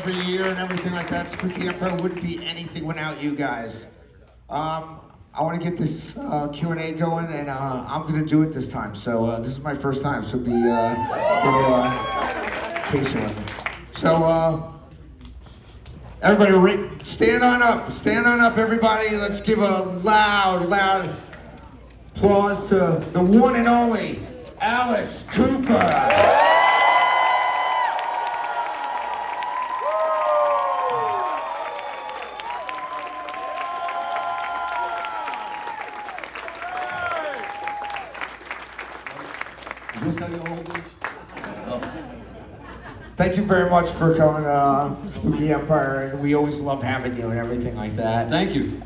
every year and everything like that. Spooky Empire wouldn't be anything without you guys. I want to get this Q&A going, and I'm going to do it this time. So this is my first time, so be patient with me. So everybody, stand on up, everybody. Let's give a loud applause to the one and only Alice Cooper. Thank you very much for coming to Spooky Empire, and we always love having you and everything like that. Thank you.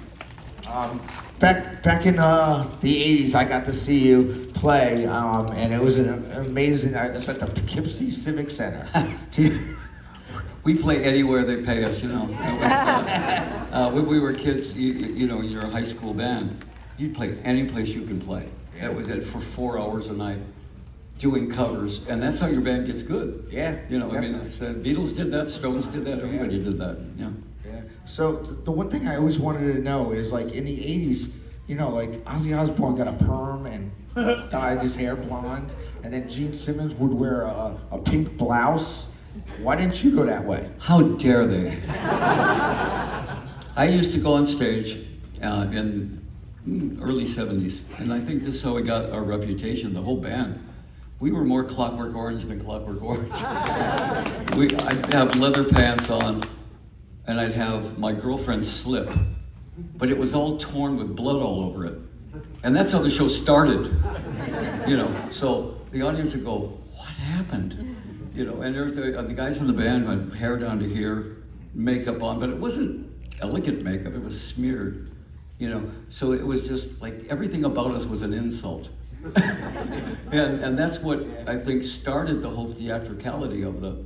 Back in the 80s, I got to see you play, and it was an amazing. It was at the Poughkeepsie Civic Center. We play anywhere they pay us, you know. When we were kids, you know, you're a high school band, you'd play any place you can play. That was it for 4 hours a night, doing covers, and that's how your band gets good. Yeah, you know, definitely. I mean, it's, Beatles did that, Stones did that, everybody did that. Yeah. Yeah. So the one thing I always wanted to know is, like, in the 80s, you know, like Ozzy Osbourne got a perm and dyed his hair blonde, and then Gene Simmons would wear a pink blouse. Why didn't you go that way? How dare they? I used to go on stage in early 70s, and I think this is how we got our reputation, the whole band. We were more Clockwork Orange than Clockwork Orange. I'd have leather pants on, and I'd have my girlfriend's slip, but it was all torn with blood all over it. And that's how the show started, you know. So the audience would go, what happened? You know, and there's the guys in the band had hair down to here, makeup on, but it wasn't elegant makeup, it was smeared, you know. So it was just like everything about us was an insult. and that's what I think started the whole theatricality of the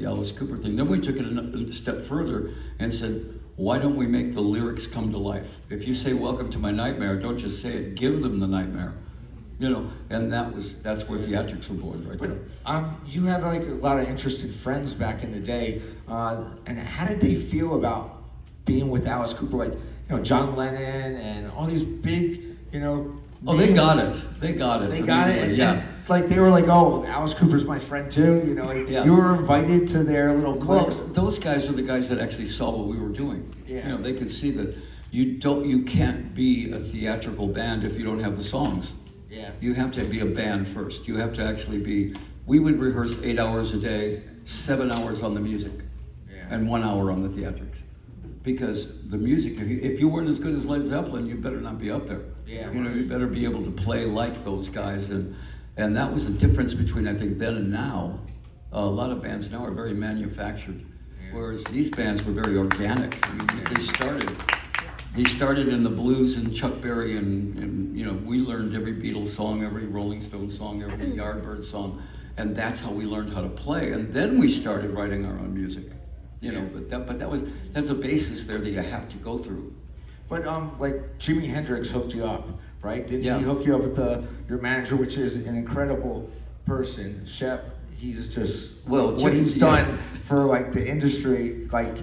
Alice Cooper thing. Then we took it a step further and said, why don't we make the lyrics come to life? If you say "Welcome to my nightmare," don't just say it, give them the nightmare. You know, and that's where theatrics were born, right there. You had like a lot of interested friends back in the day, and how did they feel about being with Alice Cooper? Like, you know, John Lennon and all these big, you know. Oh, they got it. They got it. They got it. Yeah. And, like, they were like, "Oh, Alice Cooper's my friend too." You know, like, yeah. You were invited to their little cliques. Well, those guys are the guys that actually saw what we were doing. Yeah. You know, they could see that you can't be a theatrical band if you don't have the songs. Yeah. You have to be a band first. You have to actually be. We would rehearse 8 hours a day, 7 hours on the music, and 1 hour on the theatrics. Because the music, if you weren't as good as Led Zeppelin, you better not be up there. Yeah. You know, you better be able to play like those guys, and that was the difference between, I think, then and now. A lot of bands now are very manufactured, whereas these bands were very organic. I mean, they started in the blues and Chuck Berry, and you know, we learned every Beatles song, every Rolling Stones song, every Yardbird song, and that's how we learned how to play. And then we started writing our own music. You know, that's a basis there that you have to go through. But like Jimi Hendrix hooked you up, right? Didn't Yeah. he hook you up with your manager, which is an incredible person, Shep? He's just what he's done for like the industry, like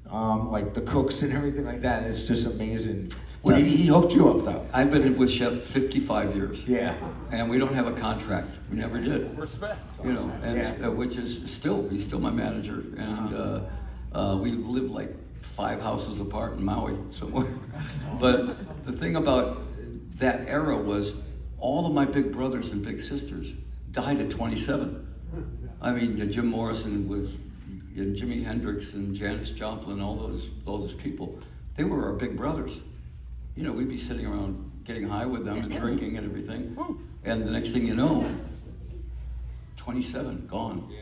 the Cooks and everything like that. It's just amazing. Well, he hooked you up though. I've been with Shep 55 years. Yeah. And we don't have a contract. We never did. You know, and which is he's still my manager, and we live like 5 houses apart in Maui somewhere. But the thing about that era was all of my big brothers and big sisters died at 27. I mean, Jim Morrison and Jimi Hendrix and Janis Joplin, all those people, they were our big brothers. You know, we'd be sitting around getting high with them and drinking and everything. And the next thing you know, 27, gone. Yeah.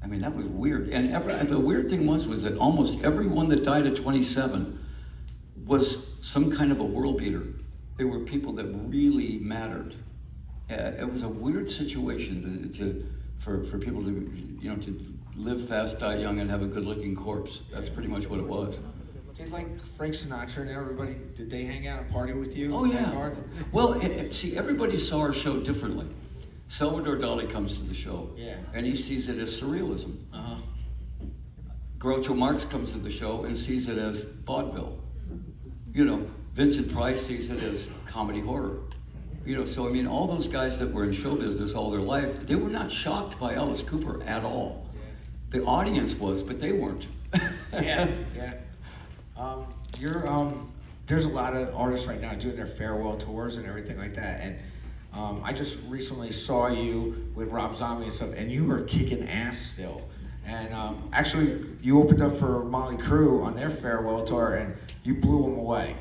I mean, that was weird. And the weird thing was that almost everyone that died at 27 was some kind of a world beater. They were people that really mattered. It was a weird situation for people to, you know, to live fast, die young, and have a good-looking corpse. That's pretty much what it was. Did like Frank Sinatra and everybody, did they hang out and party with you? Oh, yeah. Well, see, everybody saw our show differently. Salvador Dali comes to the show, Yeah. and he sees it as surrealism. Uh-huh. Groucho Marx comes to the show and sees it as vaudeville. You know, Vincent Price sees it as comedy horror. You know, so I mean, all those guys that were in show business all their life, they were not shocked by Alice Cooper at all. The audience was, but they weren't. Yeah. There's a lot of artists right now doing their farewell tours and everything like that, and I just recently saw you with Rob Zombie and stuff, and you were kicking ass still. And actually, you opened up for Motley Crue on their farewell tour, and you blew them away.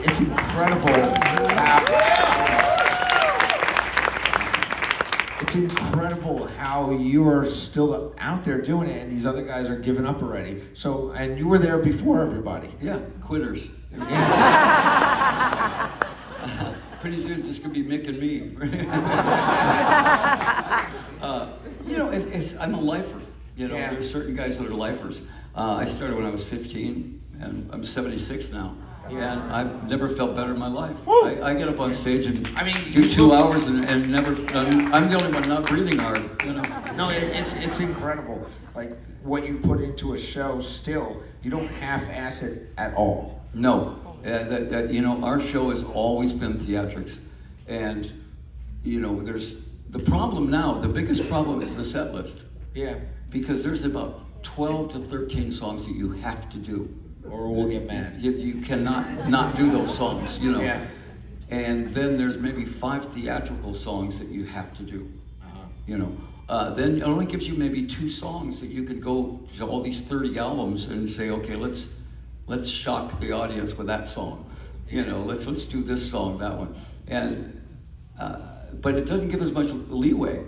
It's incredible. It's incredible how you are still out there doing it, and these other guys are giving up already. So, and you were there before everybody. Yeah, quitters. Yeah. Pretty soon it's just gonna be Mick and me. You know, I'm a lifer. You know, Yeah. there's certain guys that are lifers. I started when I was 15, and I'm 76 now. Yeah. And I've never felt better in my life. I get up on stage and I mean, do 2 hours and never. I'm the only one not breathing hard. You know. No, it's incredible. Like what you put into a show. Still, you don't half-ass it at all. No, you know, our show has always been theatrics, and you know, there's the problem now. The biggest problem is the set list. Yeah. Because there's about 12 to 13 songs that you have to do. Or we'll get mad. You cannot not do those songs, you know. Yeah. And then there's maybe 5 theatrical songs that you have to do. Uh-huh. You know. Then it only gives you maybe 2 songs that you can go to all these 30 albums and say, okay, let's shock the audience with that song. You know, let's do this song, that one. And but it doesn't give us much leeway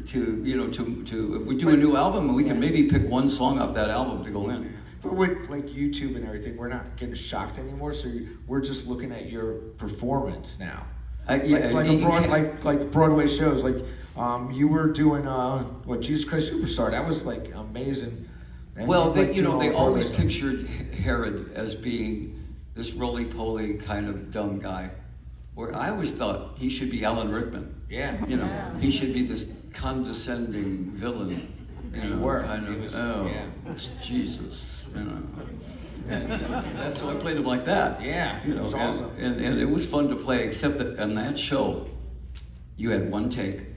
to if we do a new album, we can maybe pick one song off that album to go in. But with like YouTube and everything, we're not getting shocked anymore. So we're just looking at your performance now. Like Broadway shows. Like you were doing Jesus Christ Superstar. That was like amazing. And Well, like, they doing all always Broadway pictured Herod as being this roly-poly kind of dumb guy, where I always thought he should be Alan Rickman. Yeah. You know, he should be this condescending villain. You know, kind of. It's Jesus. You know. And that's so I played him like that. Yeah, You know, it was awesome. And it was fun to play, except that on that show, you had one take.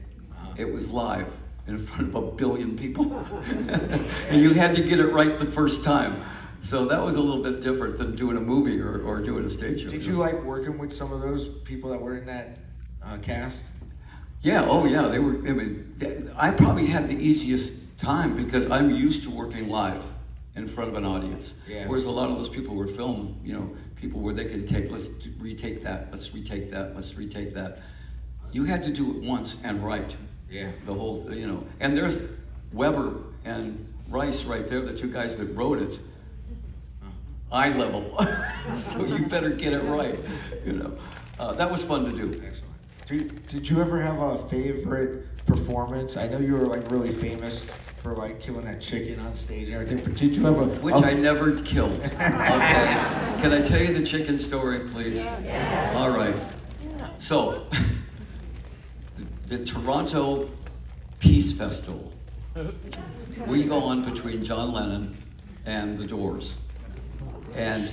It was live in front of 1 billion people. And you had to get it right the first time. So that was a little bit different than doing a movie or doing a stage show. Did you like working with some of those people that were in that cast? Yeah, oh yeah, they were, I mean, I probably had the easiest time because I'm used to working live in front of an audience. Yeah. Whereas a lot of those people were film, you know, people where they can take, retake that, let's retake that. You had to do it once and right. Yeah. The whole, you know, and there's Weber and Rice right there, the 2 guys that wrote it. Eye level. So you better get it right, you know. That was fun to do. Excellent. Did you ever have a favorite performance? I know you were like really famous for like killing that chicken on stage and everything, but did you ever? Which I never killed. Okay. Can I tell you the chicken story, please? Yeah. All right. So, the Toronto Peace Festival. We go on between John Lennon and the Doors. And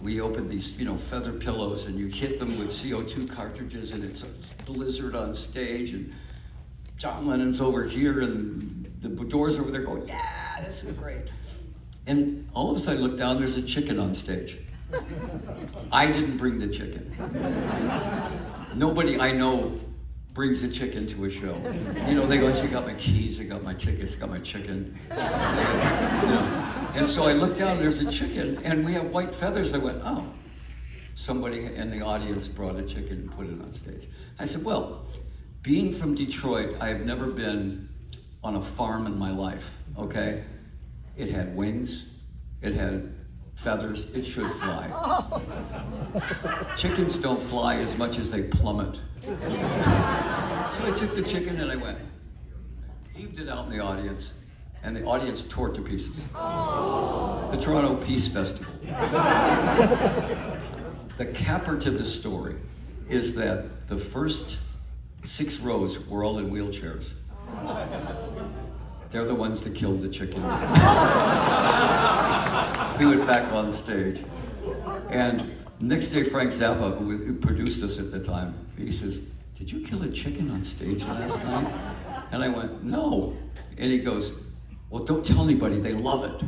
we open these, you know, feather pillows and you hit them with CO2 cartridges and it's a blizzard on stage and John Lennon's over here and the Doors over there going, yeah, this is great. And all of a sudden I look down, there's a chicken on stage. I didn't bring the chicken. Nobody I know brings a chicken to a show. You know, they go, I got my keys, I got my tickets, I got my chicken. You know. And so I looked down, there's a chicken, and we have white feathers. I went, oh, somebody in the audience brought a chicken and put it on stage. I said, well, being from Detroit, I have never been on a farm in my life, okay? It had wings, it had feathers, it should fly. Chickens don't fly as much as they plummet. So I took the chicken and I went, heaved it out in the audience, and the audience tore it to pieces. The Toronto Peace Festival. The capper to this story is that the first 6 rows were all in wheelchairs. They're the ones that killed the chicken. Threw it back on stage. And next day, Frank Zappa, who produced us at the time, he says, "Did you kill a chicken on stage last night?" And I went, "No." And he goes, "Well, don't tell anybody, they love it."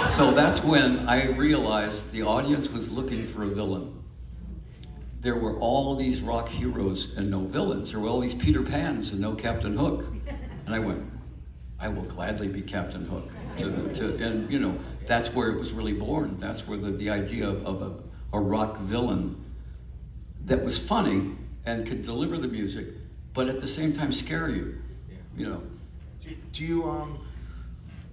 So that's when I realized the audience was looking for a villain. There were all these rock heroes and no villains. There were all these Peter Pans and no Captain Hook. And I went, I will gladly be Captain Hook. And you know, that's where it was really born. That's where the idea of a rock villain that was funny and could deliver the music, but at the same time scare you, you know. Do you,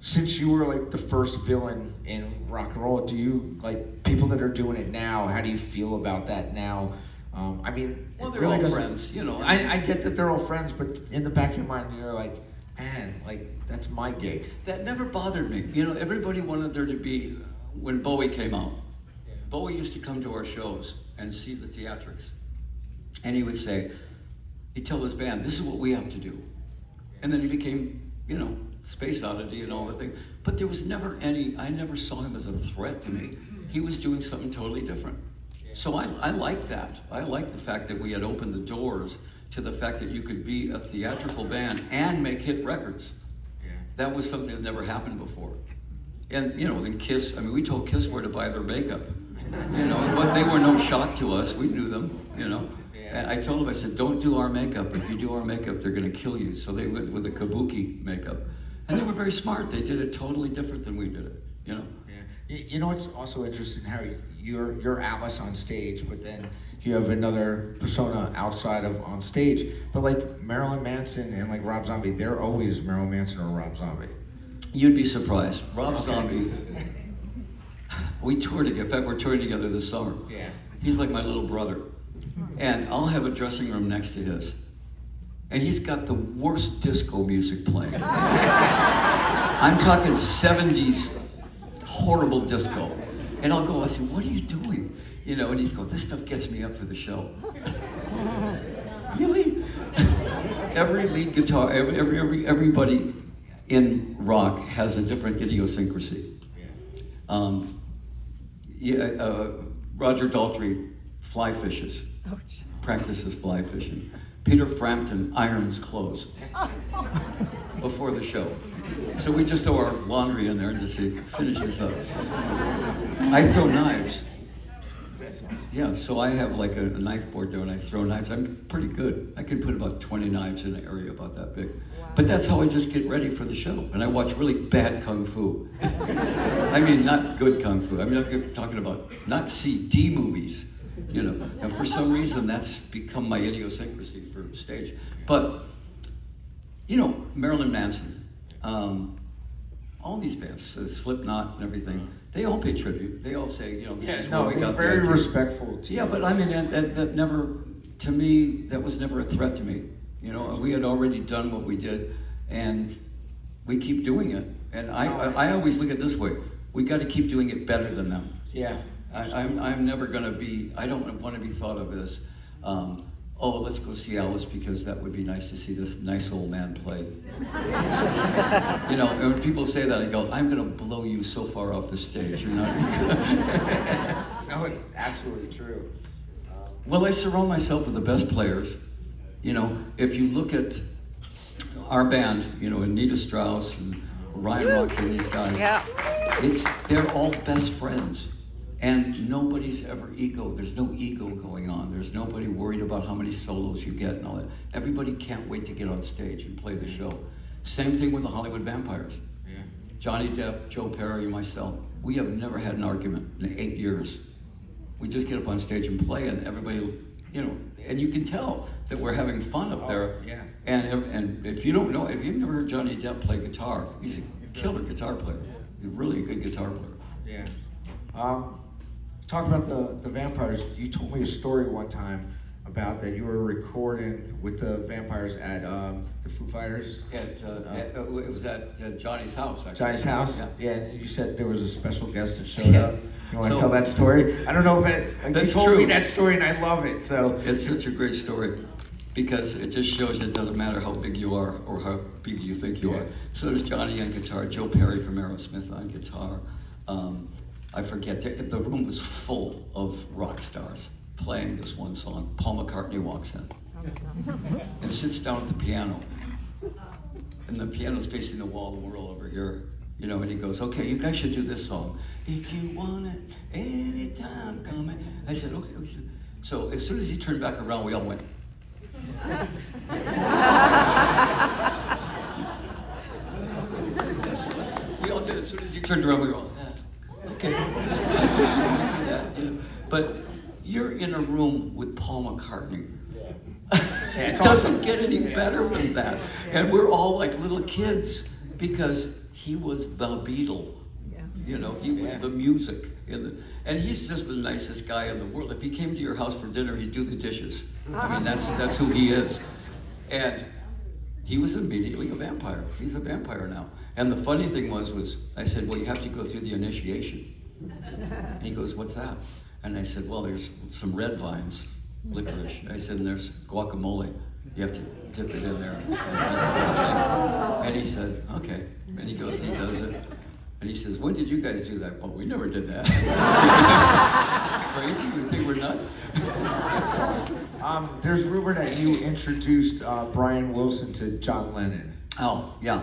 since you were like the first villain in rock and roll, do you, like, people that are doing it now, how do you feel about that now? I mean, well, they're all friends, you know. I get that they're all friends, but in the back of your mind, you're like, man, like, that's my gig. That never bothered me. You know, everybody wanted there to be, when Bowie came out, Bowie used to come to our shows and see the theatrics. And he would say, he'd tell his band, this is what we have to do. And then he became, you know, Space Oddity and all the things. But there was never I never saw him as a threat to me. He was doing something totally different. So I like that. I like the fact that we had opened the doors to the fact that you could be a theatrical band and make hit records. That was something that never happened before. And, you know, then Kiss, I mean, we told Kiss where to buy their makeup. You know, but they were no shock to us. We knew them, you know. And I told them, I said, don't do our makeup. If you do our makeup, they're going to kill you. So they went with the kabuki makeup. And they were very smart. They did it totally different than we did it, you know. You know, it's also interesting how you're Alice on stage, but then you have another persona outside of on stage. But like Marilyn Manson and like Rob Zombie, they're always Marilyn Manson or Rob Zombie. You'd be surprised. Rob Zombie, we toured together. In fact, we're touring together this summer. Yeah. He's like my little brother. And I'll have a dressing room next to his. And he's got the worst disco music playing. I'm talking 70s horrible disco. And I'll go, I say, what are you doing? You know, and he's going, this stuff gets me up for the show. Really? Every lead guitar, everybody in rock has a different idiosyncrasy. Roger Daltrey fly fishes, practices fly fishing. Peter Frampton irons clothes before the show. So we just throw our laundry in there and just say, finish this up. I throw knives. Yeah, so I have like a knife board there and I throw knives. I'm pretty good. I can put about 20 knives in an area about that big. But that's how I just get ready for the show. And I watch really bad kung fu. I mean, not good kung fu. I mean, I'm talking about not C-D movies, you know. And for some reason, that's become my idiosyncrasy for stage. But, you know, Marilyn Manson, all these bands, Slipknot and everything, they all pay tribute. They all say, you know, this is where we got the very idea. respectful to you. Yeah, but I mean, that never, to me, that was never a threat to me. You know, we had already done what we did, and we keep doing it. And I always look at it this way: we got to keep doing it better than them. Yeah. I'm never going to be. I don't want to be thought of as, oh, let's go see Alice because that would be nice to see this nice old man play. You know, and when people say that, I go, I'm going to blow you so far off the stage. You're not even gonna... No, it's absolutely true. Well, I surround myself with the best players. You know, if you look at our band, you know, Anita Strauss and Ryan Rock and these guys, they're all best friends. And nobody's ever ego. There's no ego going on. There's nobody worried about how many solos you get and all that. Everybody can't wait to get on stage and play the show. Same thing with the Hollywood Vampires. Yeah. Johnny Depp, Joe Perry, and myself. We have never had an argument in 8 years. We just get up on stage and play, and everybody, you know, and you can tell that we're having fun up there. Yeah. And if you don't know, if you've never heard Johnny Depp play guitar, he's a killer guitar player. He's really a good guitar player. Yeah. Talk about the Vampires. You told me a story one time about that you were recording with the Vampires at the Foo Fighters. It was at Johnny's house. Actually. Johnny's house? Yeah. Yeah, and you said there was a special guest that showed up. You want to So- tell that story? I don't know if it, you That's told me true. that story and I love it, so. It's such a great story because it just shows you it doesn't matter how big you are or how big you think you are. So does Johnny on guitar, Joe Perry from Aerosmith on guitar. I forget, the room was full of rock stars playing this one song. Paul McCartney walks in and sits down at the piano. And the piano's facing the wall and we're all over here. You know, and he goes, okay, you guys should do this song. If you want it, anytime coming. I said, okay. So as soon as he turned back around, we all went. We all did. As soon as he turned around, we were all, okay. Do that, you know. But you're in a room with Paul McCartney. It doesn't get any better than that. And we're all like little kids because he was the Beatle. You know, he was the music. And he's just the nicest guy in the world. If he came to your house for dinner, he'd do the dishes. I mean, that's who he is. And he was immediately a vampire. He's a vampire now. And the funny thing was I said, well, you have to go through the initiation. And he goes, what's that? And I said, well, there's some red vines, licorice. I said, and there's guacamole. You have to dip it in there. And he said, okay. And he goes and he does it. And he says, when did you guys do that? Well, we never did that. Crazy? You think we're nuts? There's rumor that you introduced Brian Wilson to John Lennon. Oh, yeah.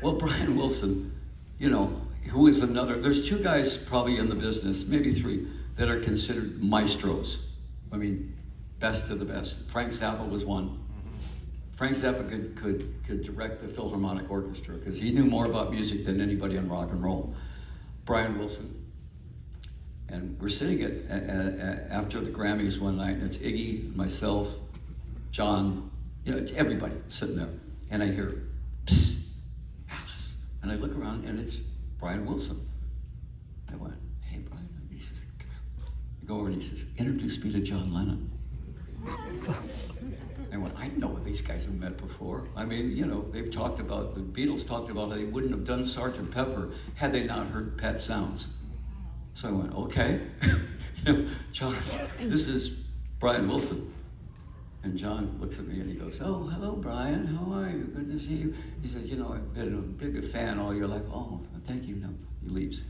Well, Brian Wilson, you know, who is another, there's two guys probably in the business, maybe three, that are considered maestros. I mean, best of the best. Frank Zappa was one. Frank Zappa could direct the Philharmonic Orchestra because he knew more about music than anybody on rock and roll. Brian Wilson. And we're sitting after the Grammys one night, and it's Iggy, myself, John, you know, everybody sitting there. And I hear, psst, Alice. And I look around, and it's Brian Wilson. I went, hey, Brian. And he says, come here. I go over, and he says, introduce me to John Lennon. I went, I know these guys have met before. I mean, you know, they've talked about, the Beatles talked about how they wouldn't have done Sgt. Pepper had they not heard Pet Sounds. So I went, okay. You know, John, this is Brian Wilson. And John looks at me and he goes, oh, hello, Brian, how are you? Good to see you. He says, you know, I've been a big fan all your life. Oh, thank you. No, he leaves.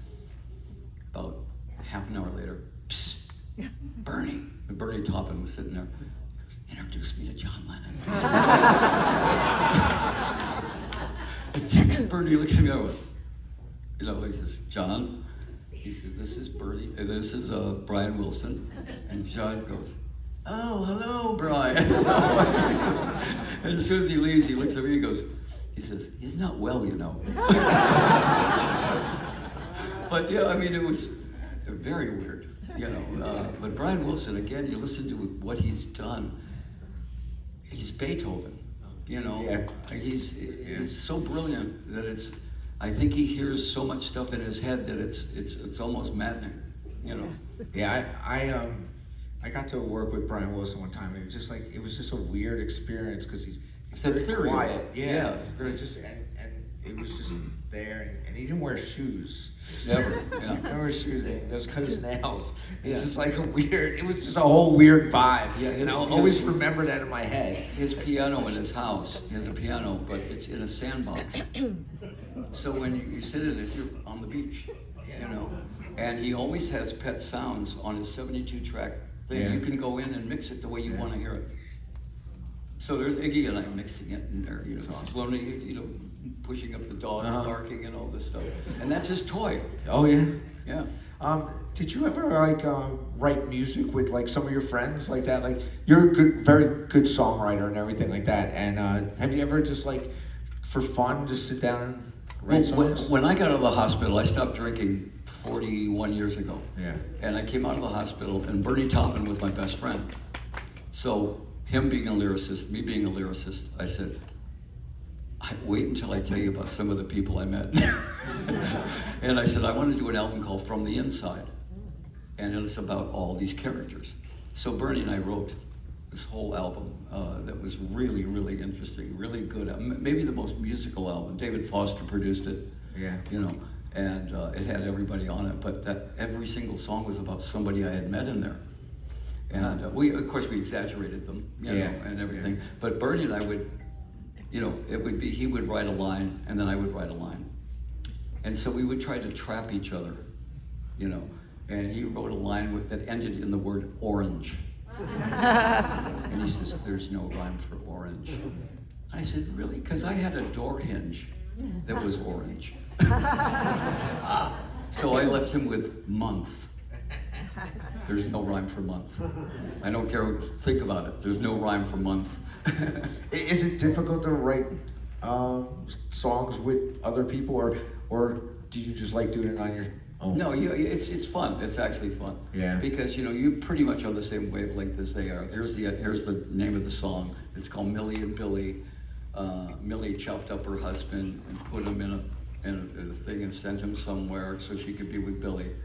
About half an hour later, psst, Bernie. And Bernie Taupin was sitting there. Introduce me to John Lennon. Bernie looks at me, I went, you know, he says, John, he said, this is Bernie, this is Brian Wilson. And John goes, oh, hello, Brian. And as soon as he leaves, he looks at me, he says, he's not well, you know. But yeah, I mean, it was very weird, you know. But Brian Wilson, again, you listen to what he's done. He's Beethoven, you know. Yeah. He's so brilliant that I think he hears so much stuff in his head that it's almost maddening, you know. Yeah, I got to work with Brian Wilson one time, and it was just a weird experience because he's very quiet. Yeah. But and it was just there, and he didn't wear shoes. Never, yeah. Never wear shoes. He just cut his nails. It's just like it was just a whole weird vibe. Yeah, and I'll always remember that in my head. His piano in his house, he has a piano, but it's in a sandbox. So when you sit in it, you're on the beach, you know. And he always has Pet Sounds on his 72-track thing. Yeah. You can go in and mix it the way you want to hear it. So there's Iggy and I mixing it in there, you know, floating, you know, pushing up the dogs, barking and all this stuff. And that's his toy. Oh, yeah? Yeah. Did you ever, write music with, some of your friends like that? Like, you're a very good songwriter and everything like that. And have you ever just, for fun, just sit down and write songs? When I got out of the hospital, I stopped drinking 41 years ago. Yeah. And I came out of the hospital, and Bernie Taupin was my best friend. So, him being a lyricist, me being a lyricist, I said, wait until I tell you about some of the people I met. And I said, I want to do an album called From the Inside. And it's about all these characters. So Bernie and I wrote this whole album that was really, really interesting, really good. Maybe the most musical album. David Foster produced it. Yeah. You know, and it had everybody on it, but that every single song was about somebody I had met in there. And of course, we exaggerated them, you know, and everything. But Bernie and I would, you know, it would be, he would write a line, and then I would write a line. And so we would try to trap each other, you know. And he wrote a line that ended in the word orange. And he says, there's no rhyme for orange. I said, really? Because I had a door hinge that was orange. So I left him with month. There's no rhyme for month. I don't care, think about it. There's no rhyme for month. Is it difficult to write songs with other people, or do you just like doing it on your own? No, it's fun. It's actually fun. Yeah. Because you know you're pretty much on the same wavelength as they are. Here's the name of the song. It's called Millie and Billy. Millie chopped up her husband and put him in a thing and sent him somewhere so she could be with Billy.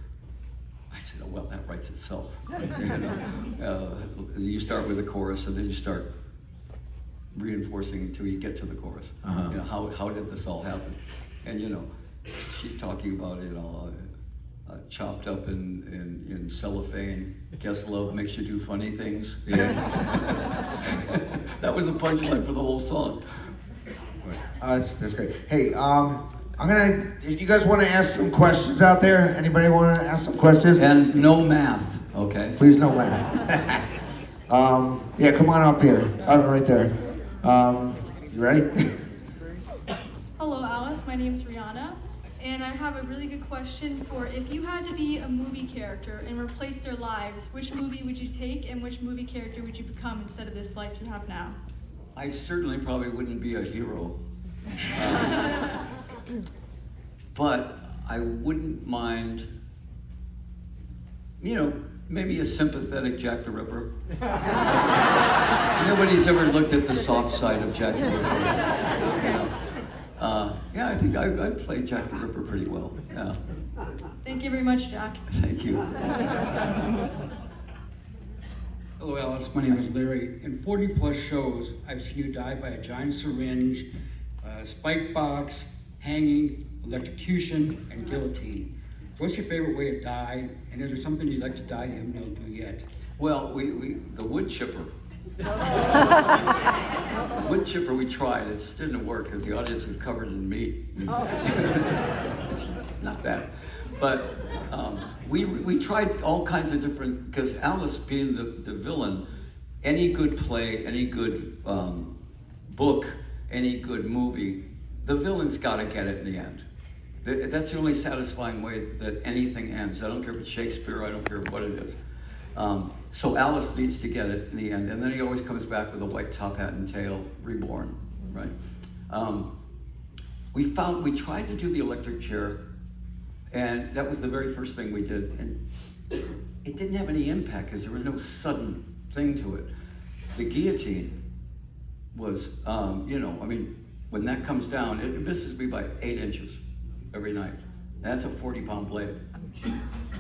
I said, oh, well, that writes itself. You know? You start with the chorus and then you start reinforcing until you get to the chorus. You know, how did this all happen? And you know, she's talking about, you know, chopped up in cellophane. Guess love makes you do funny things. Yeah. That was the punchline for the whole song. That's great. Hey, if you guys want to ask some questions out there, anybody want to ask some questions? And no math, okay? Please no math. Yeah, come on up here. Right there. You ready? Hello, Alice. My name's Rihanna, and I have a really good question for if you had to be a movie character and replace their lives, which movie would you take and which movie character would you become instead of this life you have now? I certainly probably wouldn't be a hero. But I wouldn't mind, you know, maybe a sympathetic Jack the Ripper. Nobody's ever looked at the soft side of Jack the Ripper. You know? Yeah, I think I'd play Jack the Ripper pretty well. Yeah. Thank you very much, Jack. Thank you. Hello, Alice. My name is Larry. In 40 plus shows, I've seen you die by a giant syringe, spike box, hanging, electrocution, and guillotine. What's your favorite way to die? And is there something you'd like to die you haven't been able to do yet? Well, the wood chipper. Wood chipper, we tried. It just didn't work because the audience was covered in meat. It's not bad. But we tried all kinds of different, because Alice being the villain, any good play, any good book, any good movie, the villain's got to get it in the end. That's the only satisfying way that anything ends. I don't care if it's Shakespeare, I don't care what it is. So Alice needs to get it in the end, and then he always comes back with a white top hat and tail, reborn, right? We tried to do the electric chair, and that was the very first thing we did, and it didn't have any impact because there was no sudden thing to it. The guillotine was, you know, I mean, when that comes down, it misses me by 8 inches every night. That's a 40-pound blade.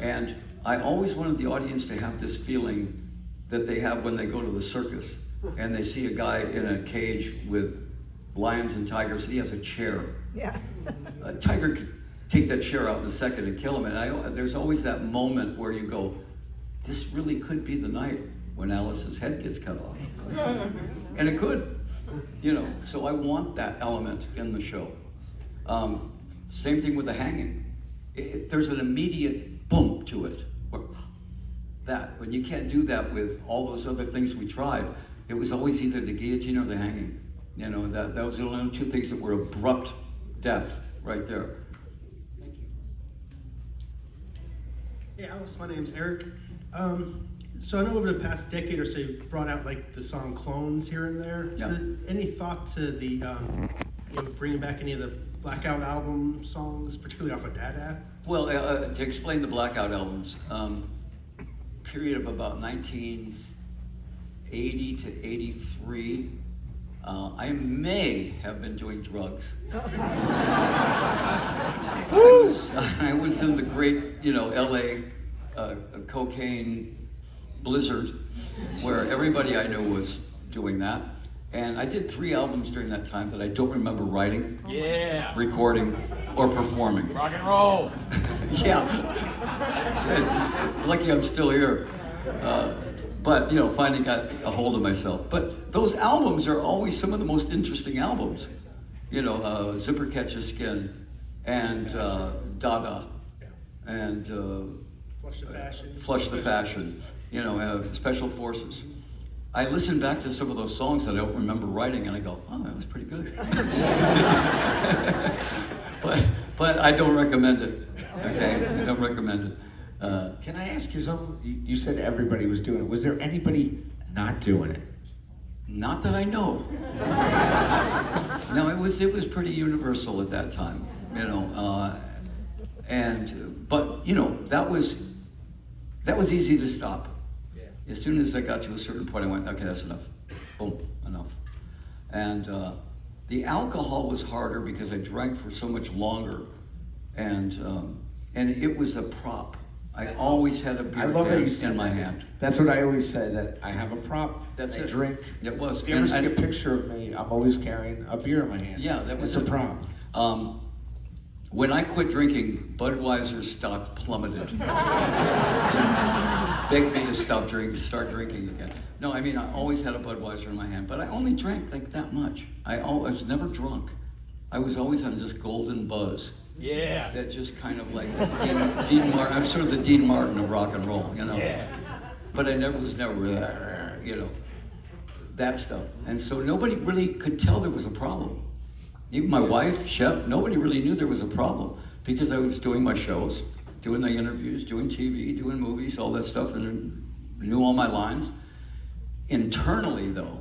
And I always wanted the audience to have this feeling that they have when they go to the circus and they see a guy in a cage with lions and tigers and he has a chair. Yeah. A tiger could take that chair out in a second and kill him. And there's always that moment where you go, this really could be the night when Alice's head gets cut off. And it could, you know. So I want that element in the show. Same thing with the hanging. There's an immediate boom to it. When you can't do that with all those other things we tried, it was always either the guillotine or the hanging. You know, that was the only two things that were abrupt death right there. Thank you. Hey Alice, my name's Eric. So I know over the past decade or so you've brought out like the song Clones here and there. Yeah. Any thought to the, you know, bringing back any of the Blackout album songs, particularly off of Dada? Well, to explain the Blackout albums, period of about 1980 to 83, I may have been doing drugs. I was in the great, you know, LA cocaine blizzard where everybody I knew was doing that. And I did 3 albums during that time that I don't remember writing, recording, or performing. Rock and roll. Yeah. Lucky I'm still here. But finally got a hold of myself. But those albums are always some of the most interesting albums. Zipper Catches Skin, and Dada, and Flush the Fashion. Special Forces. I listen back to some of those songs that I don't remember writing, and I go, "Oh, that was pretty good." but I don't recommend it. Okay, I don't recommend it. Can I ask you something? You said everybody was doing it. Was there anybody not doing it? Not that I know. No, it was pretty universal at that time, but that was easy to stop. As soon as I got to a certain point, I went, okay, that's enough. Boom, enough. And the alcohol was harder because I drank for so much longer, and it was a prop. I always had a beer I love that you can said in my that. hand. That's what I always say, that I have a prop, That's I it. drink. It was. If you ever And see a I- picture of me, I'm always carrying a beer in my hand. Yeah, that was It's a it. prop. When I quit drinking, Budweiser stock plummeted. Begged me to start drinking again. No, I always had a Budweiser in my hand, but I only drank like that much. I was never drunk. I was always on just golden buzz. Yeah. That just kind of like Dean Martin. I'm sort of the Dean Martin of rock and roll, Yeah. But I was never, that stuff. And so nobody really could tell there was a problem. Even my wife, Shep, nobody really knew there was a problem because I was doing my shows, doing the interviews, doing TV, doing movies, all that stuff, and knew all my lines. Internally, though,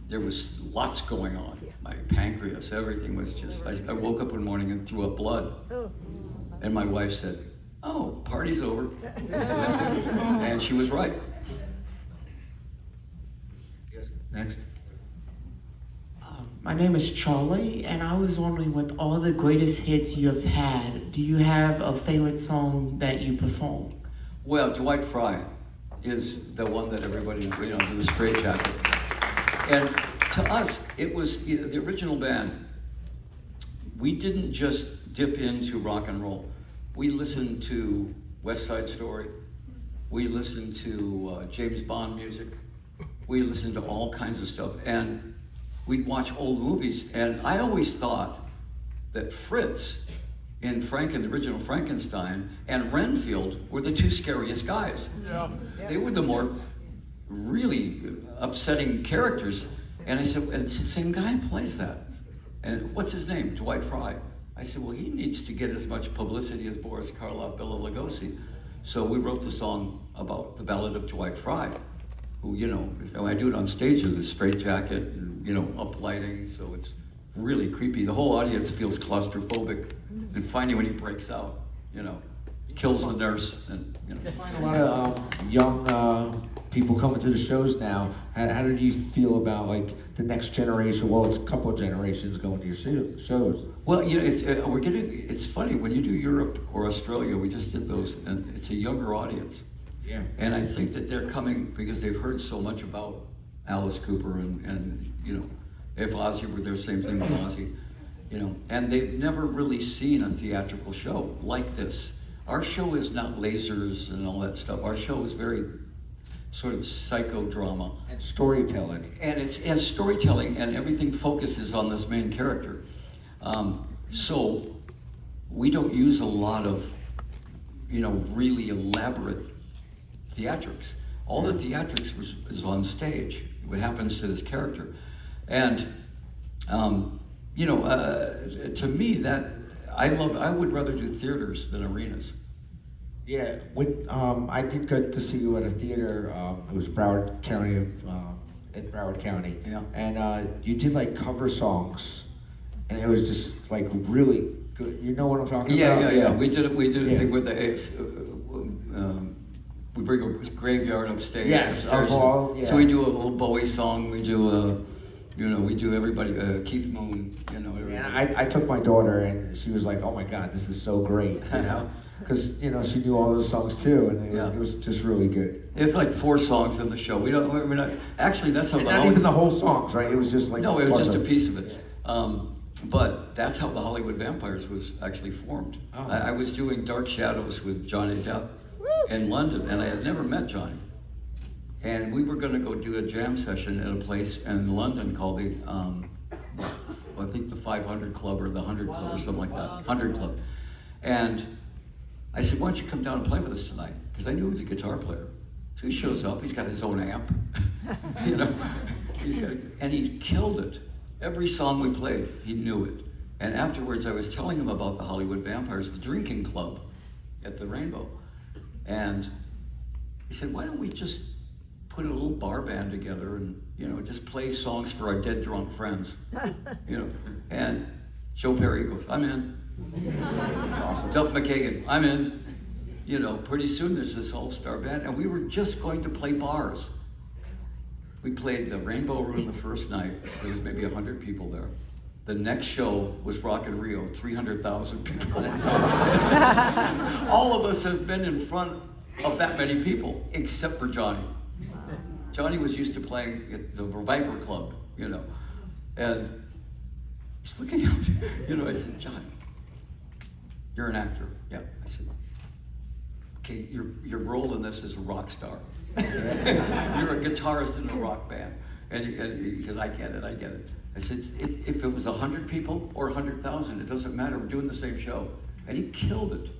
there was lots going on. My pancreas, everything was just, I woke up one morning and threw up blood. And my wife said, "Oh, party's over." And she was right. Next. My name is Charlie, and I was wondering, with all the greatest hits you have had, do you have a favorite song that you perform? Well, Dwight Fry is the one that everybody, the Straight Jacket. And to us, it was the original band. We didn't just dip into rock and roll. We listened to West Side Story. We listened to James Bond music. We listened to all kinds of stuff. And we'd watch old movies. And I always thought that Fritz in the original Frankenstein, and Renfield were the two scariest guys. Yeah. They were the more really upsetting characters. And I said, it's the same guy who plays that. And what's his name? Dwight Fry. I said, well, he needs to get as much publicity as Boris Karloff, Bela Lugosi. So we wrote the song about the Ballad of Dwight Fry, who, I do it on stage with a straight jacket and, up lighting, so it's really creepy. The whole audience feels claustrophobic. And finally when he breaks out, kills the nurse, and, A lot of young people coming to the shows now. How did you feel about like the next generation? Well, it's a couple of generations going to your shows. Well, it's funny, when you do Europe or Australia, we just did those, and it's a younger audience. Yeah. And I think that they're coming because they've heard so much about Alice Cooper and if Ozzy were there, same thing with Ozzy, and they've never really seen a theatrical show like this. Our show is not lasers and all that stuff. Our show is very sort of psychodrama. And storytelling. And it's storytelling, and everything focuses on this main character. So we don't use a lot of, really elaborate theatrics. All the theatrics is on stage. What happens to this character, and to me that I would rather do theaters than arenas. Yeah, I did get to see you at a theater. It was Broward County, in Broward County. Yeah. And you did like cover songs, and it was just like really good. You know what I'm talking about? Yeah. We did a Yeah. thing with we bring a graveyard upstage. Yes, upstairs. yeah. So we do a little Bowie song. We do we do everybody, Keith Moon. And I took my daughter, and she was like, "Oh my God, this is so great!" Because she knew all those songs too, and it was just really good. It's like 4 songs in the show. We're not actually. That's how And the not Hollywood, even the whole songs, right? It was just like no, it was part just a of- piece of it. But that's how the Hollywood Vampires was actually formed. Oh. I was doing Dark Shadows with Johnny Depp in London, and I had never met Johnny. And we were going to go do a jam session at a place in London called the, I think the 500 Club or the 100 Club or something like that, 100 Club. And I said, why don't you come down and play with us tonight? Because I knew he was a guitar player. So he shows up, he's got his own amp, you know, and he killed it. Every song we played, he knew it. And afterwards, I was telling him about the Hollywood Vampires, the drinking club at the Rainbow. And he said, why don't we just put a little bar band together and, you know, just play songs for our dead drunk friends, you know? And Joe Perry goes, I'm in. Awesome. Duff McKagan, I'm in. You know, pretty soon there's this all-star band, and we were just going to play bars. We played the Rainbow Room the first night. There was maybe 100 people there. The next show was Rock in Rio, 300,000 people. All of us have been in front of that many people, except for Johnny. Johnny was used to playing at the Reviver Club, you know. And he's looking at me, you know, I said, Johnny, you're an actor. Yeah, I said, okay, your role in this is a rock star. You're a guitarist in a rock band. And because I get it. I said, if it was 100 people or 100,000, it doesn't matter, we're doing the same show. And he killed it.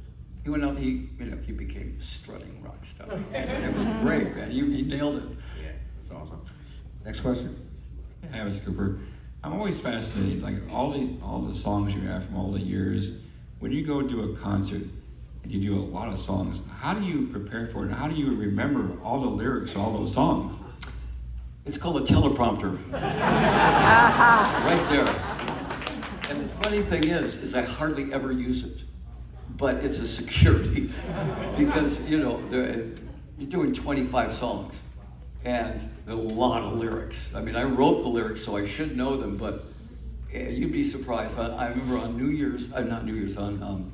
He went out, he became a strutting rock star. It was great, man, he nailed it. Yeah, that's awesome. Next question. Hey, Mr. Cooper. I'm always fascinated, like all the songs you have from all the years. When you go do a concert and you do a lot of songs, how do you prepare for it? How do you remember all the lyrics to all those songs? It's called a teleprompter. Right there. And the funny thing is I hardly ever use it. But it's a security because, you know, you're doing 25 songs and there are a lot of lyrics. I mean, I wrote the lyrics, so I should know them, but you'd be surprised. I remember on on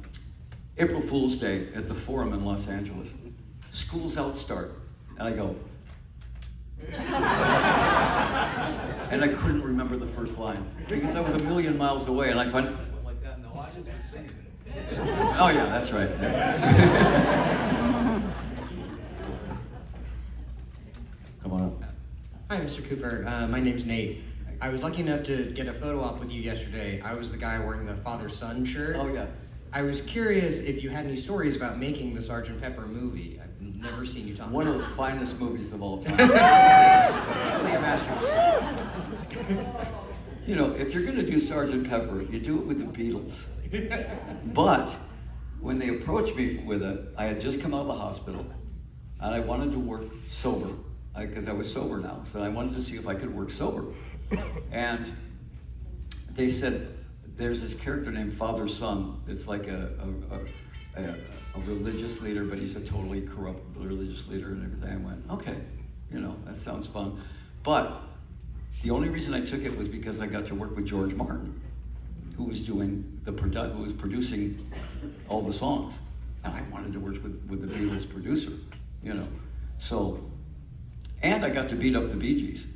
April Fool's Day at the Forum in Los Angeles, School's Out start, and I go, and I couldn't remember the first line because I was a million miles away, and I find like that, and the audience was singing. Oh yeah, that's right. Come on up. Hi, Mr. Cooper. My name's Nate. I was lucky enough to get a photo op with you yesterday. I was the guy wearing the father-son shirt. Oh yeah. I was curious if you had any stories about making the Sgt. Pepper movie. I've never seen you talk One about of the finest movies of all time. Truly a masterpiece. You know, if you're going to do Sgt. Pepper, you do it with the Beatles. But when they approached me with it, I had just come out of the hospital, and I wanted to work sober, because I was sober now. So I wanted to see if I could work sober. And they said, there's this character named Father Son. It's like a religious leader, but he's a totally corrupt religious leader and everything. I went, okay, you know, that sounds fun. But the only reason I took it was because I got to work with George Martin, who was who was producing all the songs, and I wanted to work with the Beatles producer, you know. So, and I got to beat up the Bee Gees.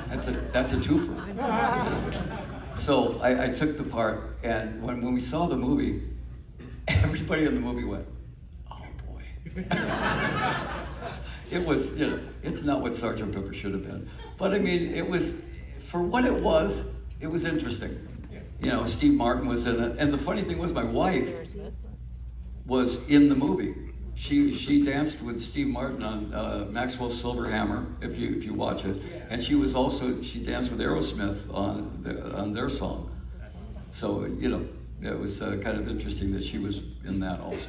That's a twofer. You know? So I took the part, and when we saw the movie, everybody in the movie went, "Oh boy." It was, you know, it's not what Sgt. Pepper should have been, but I mean, it was, for what it was interesting. You know, Steve Martin was in it, and the funny thing was, my wife was in the movie. She danced with Steve Martin on Maxwell's Silver Hammer, if you watch it, and she danced with Aerosmith on their song. So you know, it was kind of interesting that she was in that also.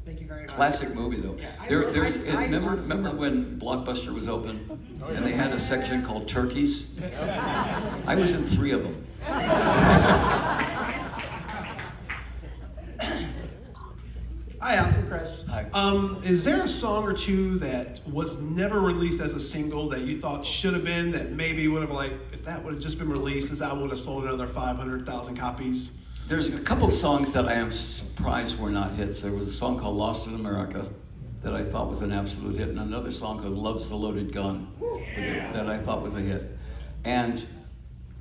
Thank you very much. Classic movie though. Remember when Blockbuster was open, and they had a section called Turkeys? I was in 3 of them. Hi, Alison, Chris. Hi. Is there a song or two that was never released as a single that you thought should have been, that maybe would have, like, if that would have just been released, this album would have sold another 500,000 copies? There's a couple of songs that I am surprised were not hits. There was a song called Lost in America that I thought was an absolute hit, and another song called Love's the Loaded Gun that I thought was a hit. And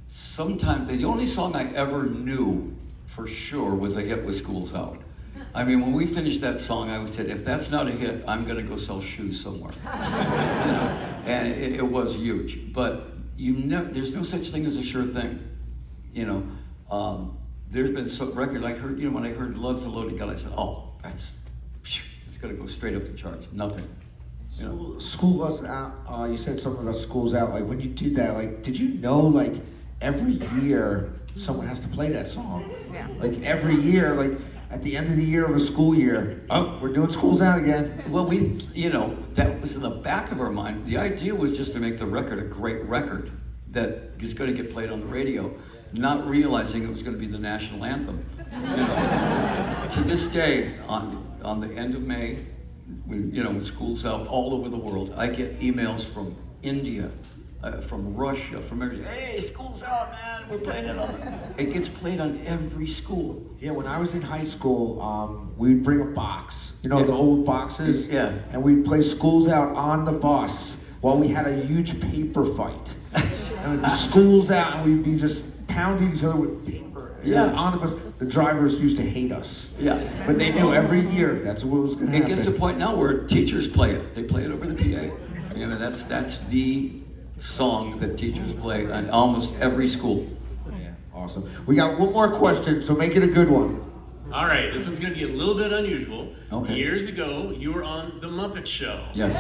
sometimes, the only song I ever knew for sure was a hit was School's Out. I mean, when we finished that song, I said, if that's not a hit, I'm going to go sell shoes somewhere. You know? And it was huge. But there's no such thing as a sure thing. You know, there's been some record I heard. You know, when I heard "Love's a Loaded Gun," I said, "Oh, it's going to go straight up the charts." Nothing. You know? School us out. You said something about schools out. Like when you did that, like did you know like every year someone has to play that song? Yeah. Like every year, like at the end of the year of a school year, oh, we're doing Schools Out again. Well, you know, that was in the back of our mind. The idea was just to make the record a great record that is going to get played on the radio, not realizing it was going to be the national anthem. You know? To this day, on the end of May, when school's out all over the world, I get emails from India, from Russia, from everywhere. Hey, school's out, man. We're playing it on. It gets played on every school. Yeah, when I was in high school, we'd bring a box, the old boxes, Yeah. and we'd play Schools Out on the bus while we had a huge paper fight. And the Schools Out, and we'd be just pounding each other with paper. Yeah. On the bus. The drivers used to hate us. Yeah. But they knew every year that's what was going to It happen. gets to the point now where teachers play it. They play it over the PA. You know, that's the song that teachers play on almost every school. Yeah, awesome. We got one more question, so make it a good one. All right, this one's going to be a little bit unusual. Okay. Years ago, you were on The Muppet Show. Yes.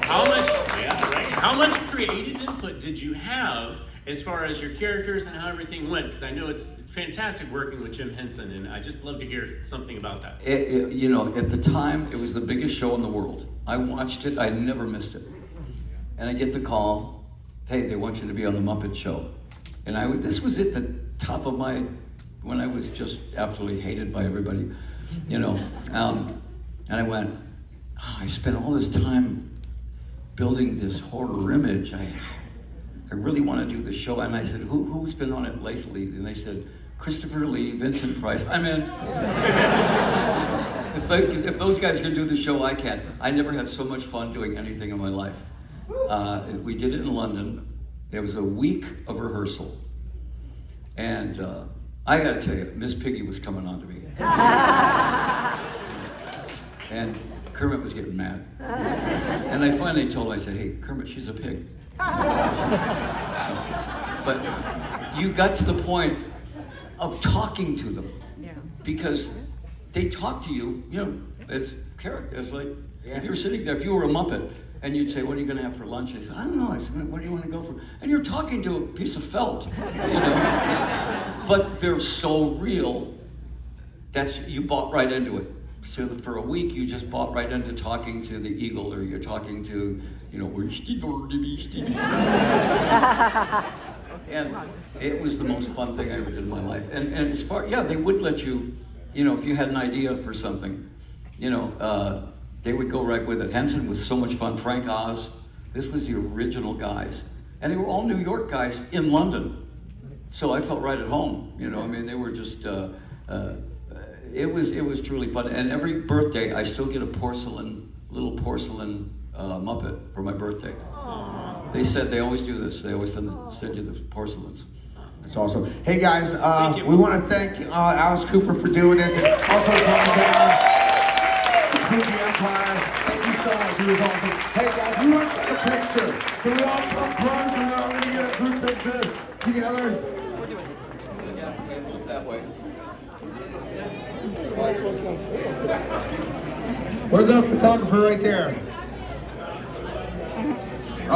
How much creative input did you have as far as your characters and how everything went? Because I know it's fantastic working with Jim Henson, and I just love to hear something about that. You know, at the time, it was the biggest show in the world. I watched it. I never missed it. And I get the call, hey, they want you to be on The Muppet Show. And this was at the top of when I was just absolutely hated by everybody, you know. And I went, I spent all this time building this horror image. I really want to do the show. And I said, who's been on it lately? And they said, Christopher Lee, Vincent Price. I'm in. If those guys can do the show, I can. I never had so much fun doing anything in my life. We did it in London. It was a week of rehearsal. And I gotta tell you, Miss Piggy was coming on to me. And Kermit was getting mad. And I finally told him, I said, hey, Kermit, she's a pig. But you got to the point of talking to them. Yeah. Because they talk to you, as characters. Like, if you were sitting there, if you were a Muppet, and you'd say, what are you going to have for lunch? And they said, I don't know. I said, what do you want to go for? And you're talking to a piece of felt, But they're so real that you bought right into it. So for a week, you just bought right into talking to the eagle, or you're talking to, and it was the most fun thing I ever did in my life. And as far, they would let you, if you had an idea for something, they would go right with it. Henson was so much fun. Frank Oz. This was the original guys. And they were all New York guys in London. So I felt right at home. They were just, it was truly fun. And every birthday, I still get a little porcelain Muppet for my birthday. Aww. They said they always do this. They always send you the porcelains. That's awesome. Hey guys, we want to thank Alice Cooper for doing this, and also coming down. Spooky Empire. Thank you so much. He was awesome. Hey guys, we want to take a picture. Can we all come close and we're all going to get a group picture together? Look that way. Where's our photographer right there?